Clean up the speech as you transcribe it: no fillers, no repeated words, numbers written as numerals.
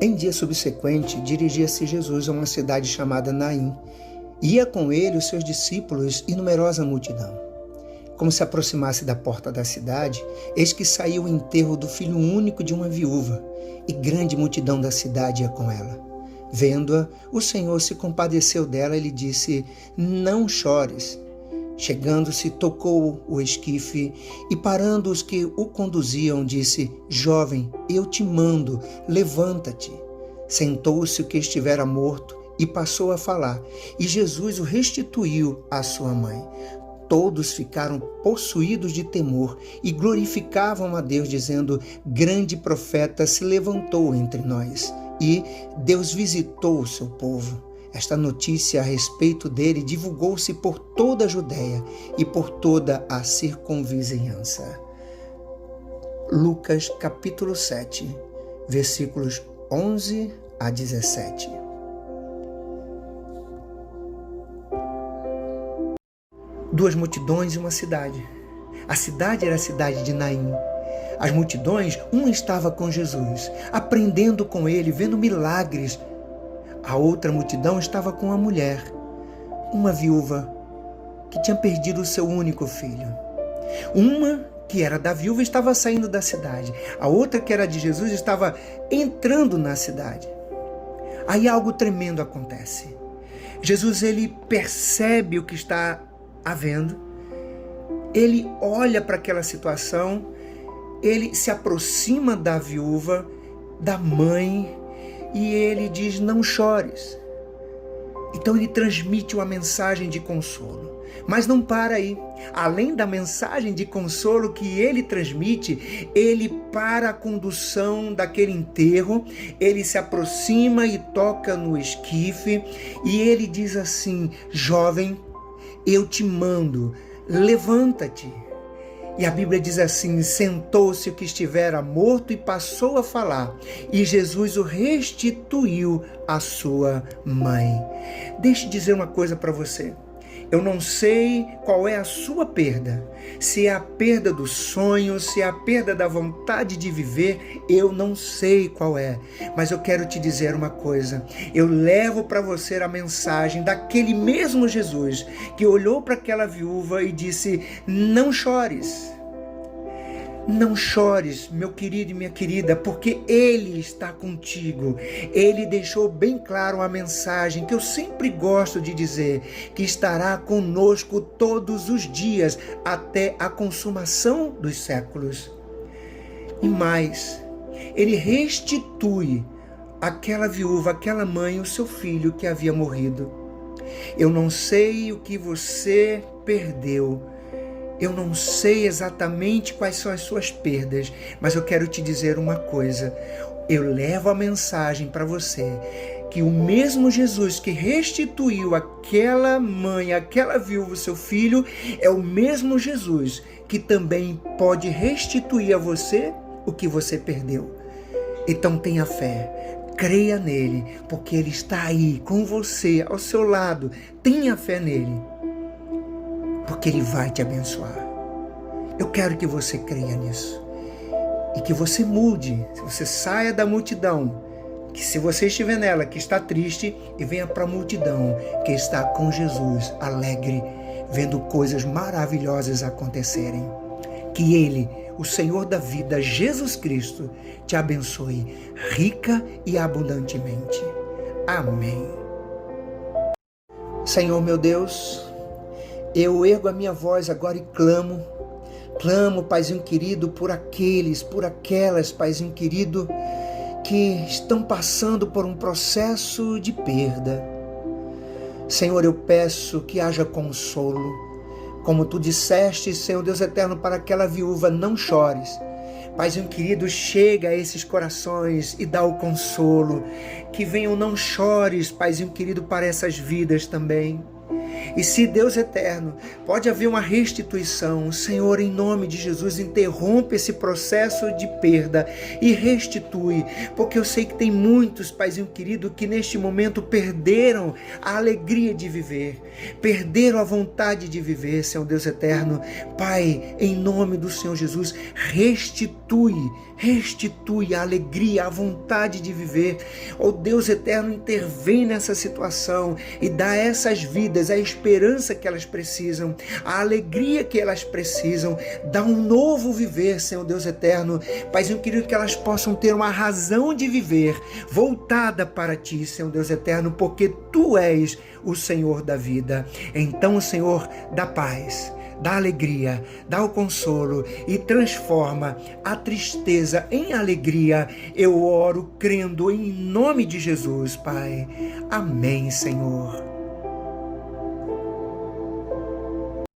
Em dia subsequente, dirigia-se Jesus a uma cidade chamada Naim. Ia com ele os seus discípulos e numerosa multidão. Como se aproximasse da porta da cidade, eis que saiu o enterro do filho único de uma viúva, e grande multidão da cidade ia com ela. Vendo-a, o Senhor se compadeceu dela e lhe disse: não chores. Chegando-se, tocou o esquife e, parando os que o conduziam, disse: jovem, eu te mando, levanta-te. Sentou-se o que estivera morto e passou a falar, e Jesus o restituiu à sua mãe. Todos ficaram possuídos de temor e glorificavam a Deus, dizendo: grande profeta se levantou entre nós, e Deus visitou o seu povo. Esta notícia a respeito dele divulgou-se por toda a Judéia e por toda a circunvizinhança. Lucas capítulo 7, versículos 11 a 17. Duas multidões e uma cidade. A cidade era a cidade de Naim. As multidões, uma estava com Jesus, aprendendo com ele, vendo milagres. A outra multidão estava com a mulher, uma viúva que tinha perdido o seu único filho. Uma que era da viúva estava saindo da cidade. A outra, que era de Jesus, estava entrando na cidade. Aí algo tremendo acontece. Jesus, ele percebe o que está havendo. Ele olha para aquela situação. Ele se aproxima da viúva, da mãe, e ele diz: não chores. Então ele transmite uma mensagem de consolo. Mas não para aí. Além da mensagem de consolo que ele transmite, ele para a condução daquele enterro, ele se aproxima e toca no esquife, e ele diz assim: jovem, eu te mando, levanta-te. E a Bíblia diz assim: sentou-se o que estivera morto e passou a falar, e Jesus o restituiu à sua mãe. Deixe eu dizer uma coisa para você. Eu não sei qual é a sua perda. Se é a perda do sonho, se é a perda da vontade de viver, eu não sei qual é. Mas eu quero te dizer uma coisa. Eu levo para você a mensagem daquele mesmo Jesus que olhou para aquela viúva e disse: não chores. Não chores, meu querido e minha querida, porque Ele está contigo. Ele deixou bem claro a mensagem que eu sempre gosto de dizer, que estará conosco todos os dias, até a consumação dos séculos. E mais, Ele restitui àquela viúva, àquela mãe, o seu filho que havia morrido. Eu não sei o que você perdeu. Eu não sei exatamente quais são as suas perdas, mas eu quero te dizer uma coisa. Eu levo a mensagem para você, que o mesmo Jesus que restituiu aquela mãe, aquela viúva, seu filho, é o mesmo Jesus que também pode restituir a você o que você perdeu. Então tenha fé, creia nele, porque ele está aí com você, ao seu lado. Tenha fé nele, porque ele vai te abençoar. Eu quero que você creia nisso. E que você mude, se você saia da multidão, que se você estiver nela, que está triste, e venha para a multidão, que está com Jesus, alegre, vendo coisas maravilhosas acontecerem. Que Ele, o Senhor da vida, Jesus Cristo, te abençoe rica e abundantemente. Amém. Senhor meu Deus, eu ergo a minha voz agora e clamo, Paizinho querido, por aqueles, por aquelas, Paizinho querido, que estão passando por um processo de perda. Senhor, eu peço que haja consolo. Como Tu disseste, Senhor Deus eterno, para aquela viúva: não chores. Paizinho querido, chega a esses corações e dá o consolo. Que venham, não chores, Paizinho querido, para essas vidas também. E se, Deus eterno, pode haver uma restituição, Senhor, em nome de Jesus, interrompe esse processo de perda e restitui, porque eu sei que tem muitos, Paizinho querido, que neste momento perderam a alegria de viver, perderam a vontade de viver, Senhor Deus eterno. Pai, em nome do Senhor Jesus, restitui restitui a alegria, a vontade de viver. Ó Deus eterno, intervém nessa situação e dá a essas vidas a esperança que elas precisam, a alegria que elas precisam, dá um novo viver, Senhor Deus eterno. Paizinho querido, que elas possam ter uma razão de viver voltada para Ti, Senhor Deus eterno, porque Tu és o Senhor da vida. Então, Senhor, dá paz, dá alegria, dá o consolo e transforma a tristeza em alegria. Eu oro crendo em nome de Jesus, Pai. Amém, Senhor.